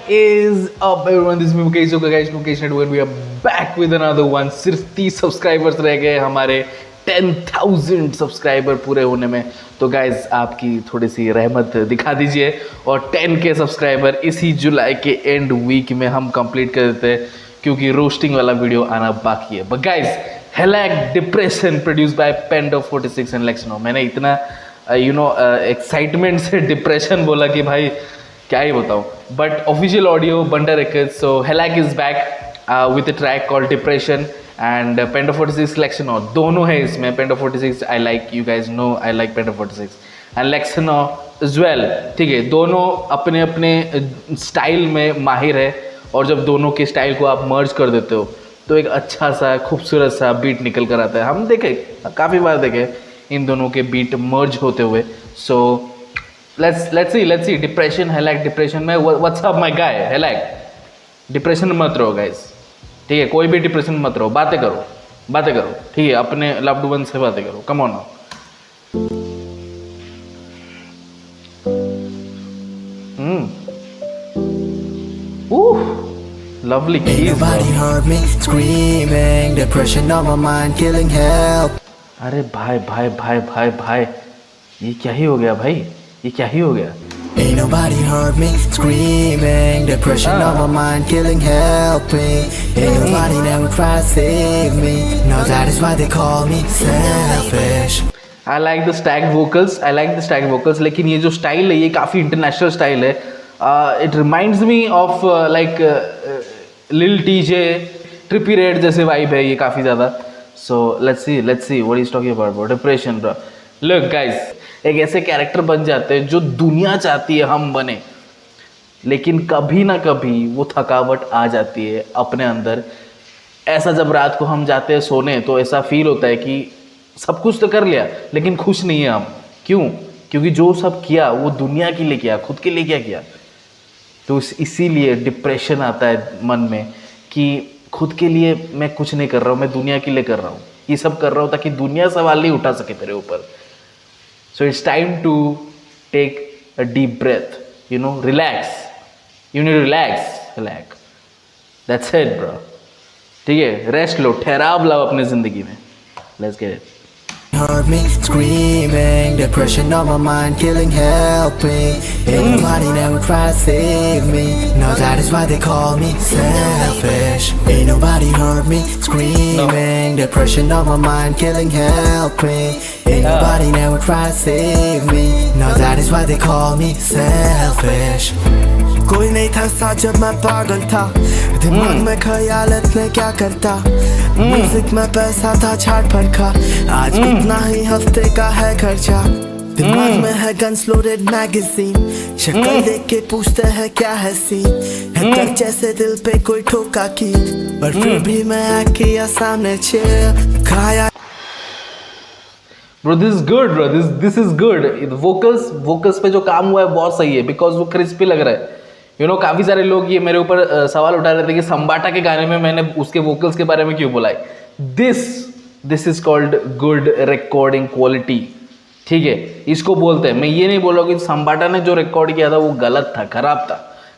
is up everyone? This is me Mukesh. So guys, Mukesh Network, we are back with another one. सिर्फ 30 subscribers रह गए हमारे 10,000 subscriber पूरे होने में. तो गाइज आपकी थोड़ी सी रहमत दिखा दीजिए और 10K सब्सक्राइबर इसी जुलाई के एंड वीक में हम कंप्लीट कर देते हैं क्योंकि रोस्टिंग वाला वीडियो आना बाकी है. बट गाइज, हेलैक डिप्रेशन प्रोड्यूस बाय पेंडो 46 एंड लेक्सनो. मैंने इतना एक्साइटमेंट से डिप्रेशन बोला कि भाई क्या ही बताऊँ. बट ऑफिशियल ऑडियो बंडर रिकॉर्ड्स. सो हेलैक is back with a track called depression and पेंडो 46 लेक्सनो. दोनों है इसमें. पेंडो 46 I like, you guys know I like पेंडो 46 एंड लेक्सनो इज वेल. ठीक है, दोनों अपने अपने स्टाइल में माहिर है और जब दोनों के स्टाइल को आप मर्ज कर देते हो तो एक अच्छा सा खूबसूरत सा बीट निकल कर आता है. हम देखे काफ़ी बार देखे इन दोनों के बीट मर्ज होते हुए. सो let's see डिप्रेशन, हेलैक डिप्रेशन में व्हाट्स अप माय गाय. हेलैक डिप्रेशन मत रहो गाइस, ठीक है. कोई भी डिप्रेशन मत रहो, बातें करो, ठीक है. अपने लव्ड वन से बातें करो. Come on. Lovely keys. Nobody heard me screaming, depression on my mind, killing help. अरे भाई, ये क्या ही हो गया भाई, ये क्या ही हो गया. Ain't nobody heard me screaming, depression on my mind, killing help me. Ain't nobody never try to save me. No, that is why they call me selfish. I like the stacked vocals. लेकिन ये जो style है ये काफ़ी international style है. It reminds me of लिल TJ, trippy red जैसे vibe है ये काफ़ी ज़्यादा. So let's see what is talking about depression. Bro look guys, एक ऐसे कैरेक्टर बन जाते हैं जो दुनिया चाहती है हम बने, लेकिन कभी ना कभी वो थकावट आ जाती है अपने अंदर. ऐसा जब रात को हम जाते हैं सोने तो ऐसा फील होता है कि सब कुछ तो कर लिया लेकिन खुश नहीं है हम. क्यों? क्योंकि जो सब किया वो दुनिया के लिए किया, खुद के लिए क्या किया. तो इसीलिए डिप्रेशन आता है मन में कि खुद के लिए मैं कुछ नहीं कर रहा हूँ, मैं दुनिया के लिए कर रहा हूँ. ये सब कर रहा हूँ ताकि दुनिया सवाल नहीं उठा सके मेरे ऊपर. So it's time to take a deep breath, relax. You need relax. Relax, that's it bro. ठीक है, रेस्ट लो, ठहराव लाओ अपने ज़िंदगी में. Let's get it. Heard me screaming, depression on my mind, killing help me. Ain't nobody never try to save me. No, that is why they call me selfish. Ain't nobody heard me screaming, depression on my mind, killing help me. Ain't nobody never try to save me. No, that is why they call me selfish. कोई नहीं था साथ जब मैं पागल था, दिमाग में ख्यालत में क्या करता. म्यूजिक में पैसा था छाट फरका, आज इतना ही हफ्ते का है खर्चा. दिमाग में है गन्स लोडेड मैगजीन, शक्ल देख के पूछते हैं क्या है सीन. है जैसे दिल पे कोई ठोका की, पर फिर भी मैं आके या सामने चेयर खाया. Bro, this is good, bro. This is good. vocals पे जो काम हुआ है बहुत सही है, बिकॉज वो क्रिस्पी लग रहा है. काफ़ी सारे लोग ये मेरे ऊपर सवाल उठा रहे थे कि संबाटा के गाने में मैंने उसके वोकल्स के बारे में क्यों बोला है. This is called good recording quality. ठीक है, इसको बोलते हैं. मैं ये नहीं बोल रहा कि संबाटा ने जो रिकॉर्ड किया था वो गलत था,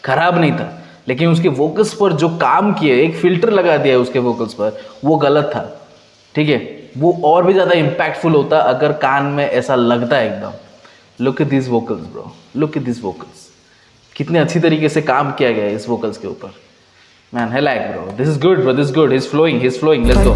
खराब नहीं था, लेकिन उसके वोकल्स पर जो काम किए, एक फिल्टर लगा दिया उसके वोकल्स पर, वो गलत था. ठीक है, वो और भी ज़्यादा इम्पैक्टफुल होता अगर कान में ऐसा लगता है एकदम. Look at this vocals bro, look at this vocals. कितने अच्छी तरीके से काम किया गया है इस वोकल्स के ऊपर. मैन, हेलैक bro, this is good bro, this is good. He is flowing. Let's go.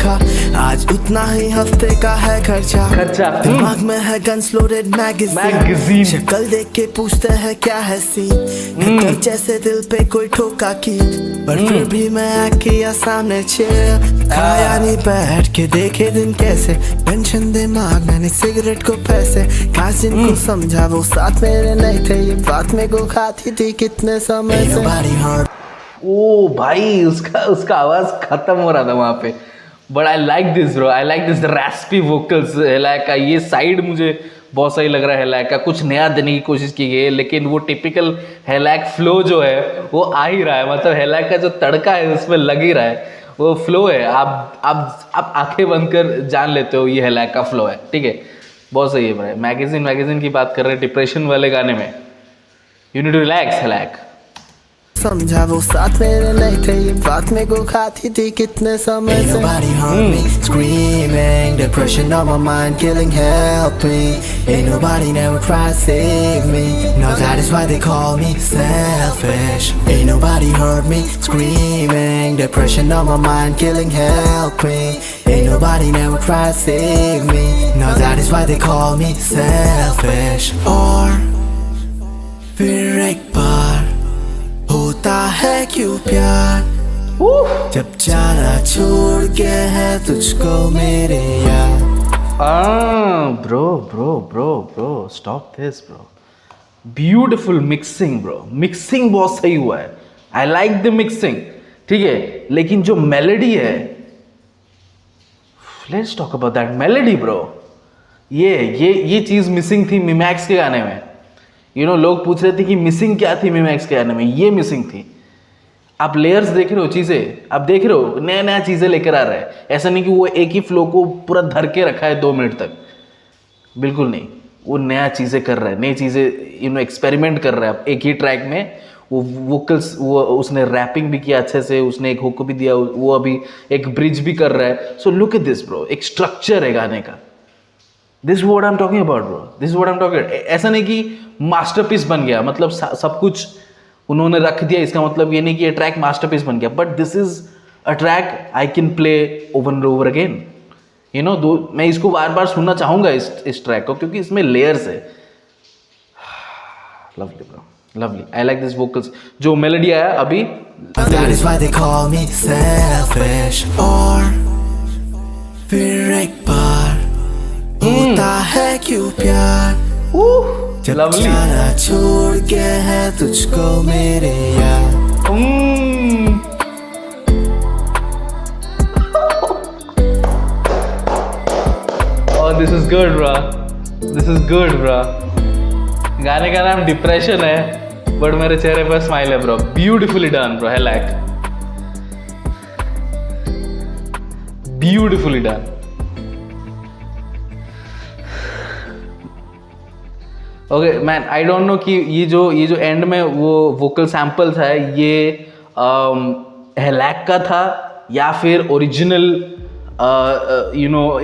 आज उतना ही हफ्ते का है खर्चा. दिमाग में है गन्स लोडेड मैगजीन, शक्ल देख के पूछते हैं क्या है सीन. जैसे दिल पे कोई ठोका की, पर फिर भी मैं आके या सामने चेयर खाया नहीं बैठ के देखे दिन कैसे. टेंशन दिमाग मैंने सिगरेट को पैसे, काश जिनको समझा वो साथ मेरे नहीं थे. ये बात में को खाती थी कितने समय से. ओ भाई, उसका आवाज़ खत्म हो रहा था वहाँ पे. But I like this bro, I like this raspy vocals. हेलैक का ये साइड मुझे बहुत सही लग रहा है. हेलैक का कुछ नया देने की कोशिश की गई है, लेकिन वो टिपिकल हेलैक फ्लो जो है वो आ ही रहा है. मतलब हेलैक का जो तड़का है उसमें लग ही रहा है, वो फ्लो है. आप आंखें बंद कर जान लेते हो ये हेलैक का फ्लो है. ठीक है, बहुत सही है भाई. मैगजीन की बात कर रहे हैं डिप्रेशन वाले गाने में. You need to relax. हेलैक समझा वो साथ मेरे नहीं थे, ये बात मेरे को खाती थी कितने समय से। Ain't nobody heard me screaming, depression on my mind, killing, help me. Ain't nobody never tried to save me. No, that is why they call me selfish. Ain't nobody heard me screaming, depression on my mind, killing, help me. Ain't nobody never tried to save me. No, that is why they call me selfish. और फिर एक बार होता है क्यों प्यार, जब जाना छोड़ के है तुझको मेरे यार। Bro stop this bro. Beautiful mixing bro, mixing बहुत सही हुआ है। आई लाइक द मिक्सिंग, ठीक है, लेकिन जो मेलोडी है, let's talk about that melody bro. ये चीज मिसिंग थी मिमैक्स के गाने में। लोग पूछ रहे थे कि मिसिंग क्या थी मिमैक्स के गाने में, ये मिसिंग थी। आप लेयर्स देख रहे हो, चीजें आप देख रहे हो, नया नया चीजें लेकर आ रहा है। ऐसा नहीं कि वो एक ही फ्लो को पूरा धर के रखा है 2 मिनट तक, बिल्कुल नहीं। वो नया चीजें कर रहा है, नई चीजें एक्सपेरिमेंट कर रहा है। एक ही ट्रैक में वो वोकल्स, वो उसने रैपिंग भी किया अच्छे से, उसने एक हुक भी दिया, वो अभी एक ब्रिज भी कर रहा है। So look at this bro, एक स्ट्रक्चर है गाने का। This what I am talking about bro, this what I am talking. ऐसा नहीं कि मास्टरपीस बन गया, मतलब सब कुछ उन्होंने रख दिया, इसका मतलब ये नहीं कि ये ट्रैक मास्टरपीस बन गया, but this is a track I can play over and over again. मैं इसको बार बार सुनना चाहूंगा इस ट्रैक को, क्योंकि इसमें लेयर्स है। Lovely bro, lovely. I like this vocals. जो मेलोडी आया अभी, That is why they call me selfish. और फिर एक बार होता है क्यों प्यार, जब जाना छोड़ के है तुझको मेरे यार। Oh, this is good, bro. This is good, bro. गाने का नाम डिप्रेशन है, बट मेरे चेहरे पर स्माइल है ब्रो। ब्यूटिफुली डन ब्रो, हैलैक, beautifully done. Okay man, I don't know कि ये जो एंड में वो वोकल सैम्पल्स है, ये हैलैक का था या फिर ओरिजिनल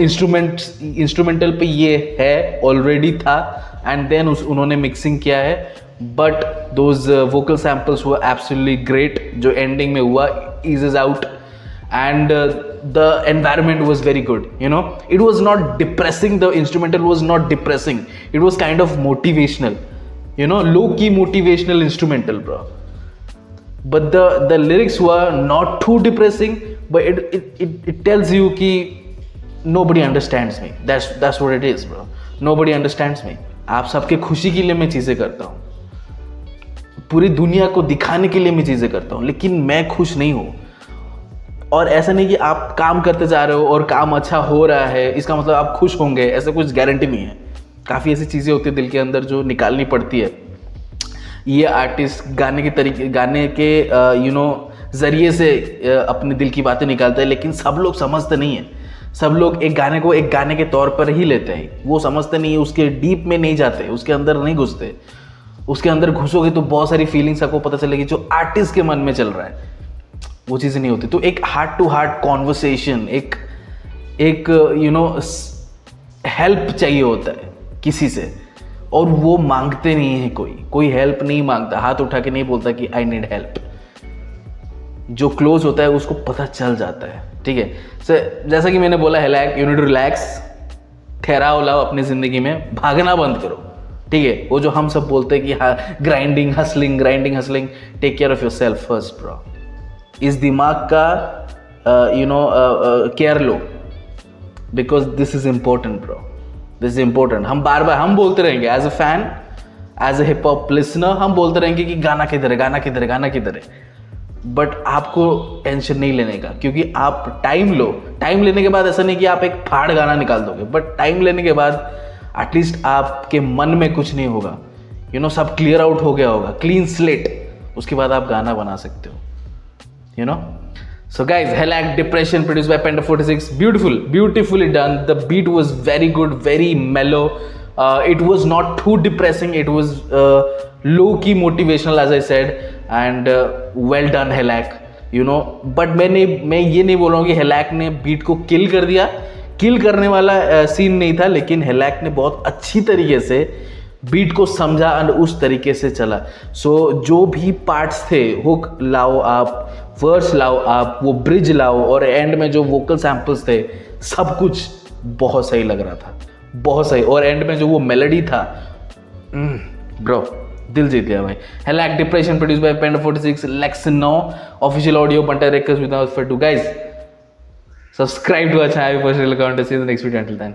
इंस्ट्रूमेंटल पे ये है ऑलरेडी था, एंड देन उन्होंने मिक्सिंग किया है। But those vocal samples were absolutely great. जो एंडिंग में हुआ, eases out, and the environment was very good. It was not depressing, the instrumental was not depressing, it was kind of motivational, low key motivational instrumental bro. But the lyrics were not too depressing, but it tells you ki nobody understands me. That's what it is bro, nobody understands me. आप सबके खुशी के लिए मैं चीजें करता हूँ, पूरी दुनिया को दिखाने के लिए मैं चीजें करता हूँ, लेकिन मैं खुश नहीं हूँ। और ऐसा नहीं कि आप काम करते जा रहे हो और काम अच्छा हो रहा है इसका मतलब आप खुश होंगे, ऐसा कुछ गारंटी नहीं है। काफ़ी ऐसी चीज़ें होती है दिल के अंदर जो निकालनी पड़ती है। ये आर्टिस्ट गाने के ज़रिए से अपने दिल की बातें निकालते हैं, लेकिन सब लोग समझते नहीं है। सब लोग एक गाने को एक गाने के तौर पर ही लेते हैं, वो समझते नहीं है, उसके डीप में नहीं जाते, उसके अंदर नहीं घुसते। उसके अंदर घुसोगे तो बहुत सारी फीलिंग्स आपको पता चलेगी जो आर्टिस्ट के मन में चल रहा है, वो चीज़ें नहीं होती। तो एक हार्ट टू हार्ट कॉन्वर्सेशन, एक हेल्प चाहिए होता है किसी से, और वो मांगते नहीं है, कोई हेल्प नहीं मांगता, हाथ उठा के नहीं बोलता कि आई नीड हेल्प। जो क्लोज होता है उसको पता चल जाता है, ठीक है। जैसा कि मैंने बोला, हैलैक, यू नीड टू रिलैक्स, ठहराव लाओ अपनी ज़िंदगी में, भागना बंद करो, ठीक है। वो जो हम सब बोलते हैं कि हाँ grinding hustling, take care of yourself first bro. इस दिमाग का केयर लो, because this is important bro, this is important. हम बार बार हम बोलते रहेंगे as a fan, as a hip hop listener, हम बोलते रहेंगे कि गाना किधर है, बट आपको टेंशन नहीं लेने का, क्योंकि आप टाइम लो। टाइम लेने के बाद ऐसा नहीं कि आप एक फाड़ गाना निकाल दोगे, बट टाइम लेने के बाद एटलीस्ट आपके मन में कुछ नहीं होगा, सब क्लियर आउट हो गया होगा, क्लीन स्लेट, उसके बाद आप गाना बना सकते हो, So guys, Helak, Depression, produced by Panda 46, beautifully done. The beat was very good, very mellow. It was not too depressing, it was low key motivational, as I said, and well done हेलैक, you know. But मैं ये नहीं बोल रहा हूँ कि हेलैक ने beat को किल कर दिया, किल करने वाला सीन नहीं था, लेकिन हेलैक ने बहुत अच्छी तरीके से बीट को समझा और उस तरीके से चला। सो जो भी पार्ट्स थे, हुक लाओ आप, वर्स लाओ आप, वो ब्रिज लाओ, और एंड में जो वोकल सैम्पल्स थे, सब कुछ बहुत सही लग रहा था, बहुत सही। और एंड में जो वो मेलोडी था, ब्रो दिल जीत गया भाई। हेलैक डिप्रेशन प्रोड्यूस बाय पेंडा 46 Lexino ऑफिशियल ऑडियो बंटा records without further ado guys subscribe to our channel, post comment, see you in the next video. Until then.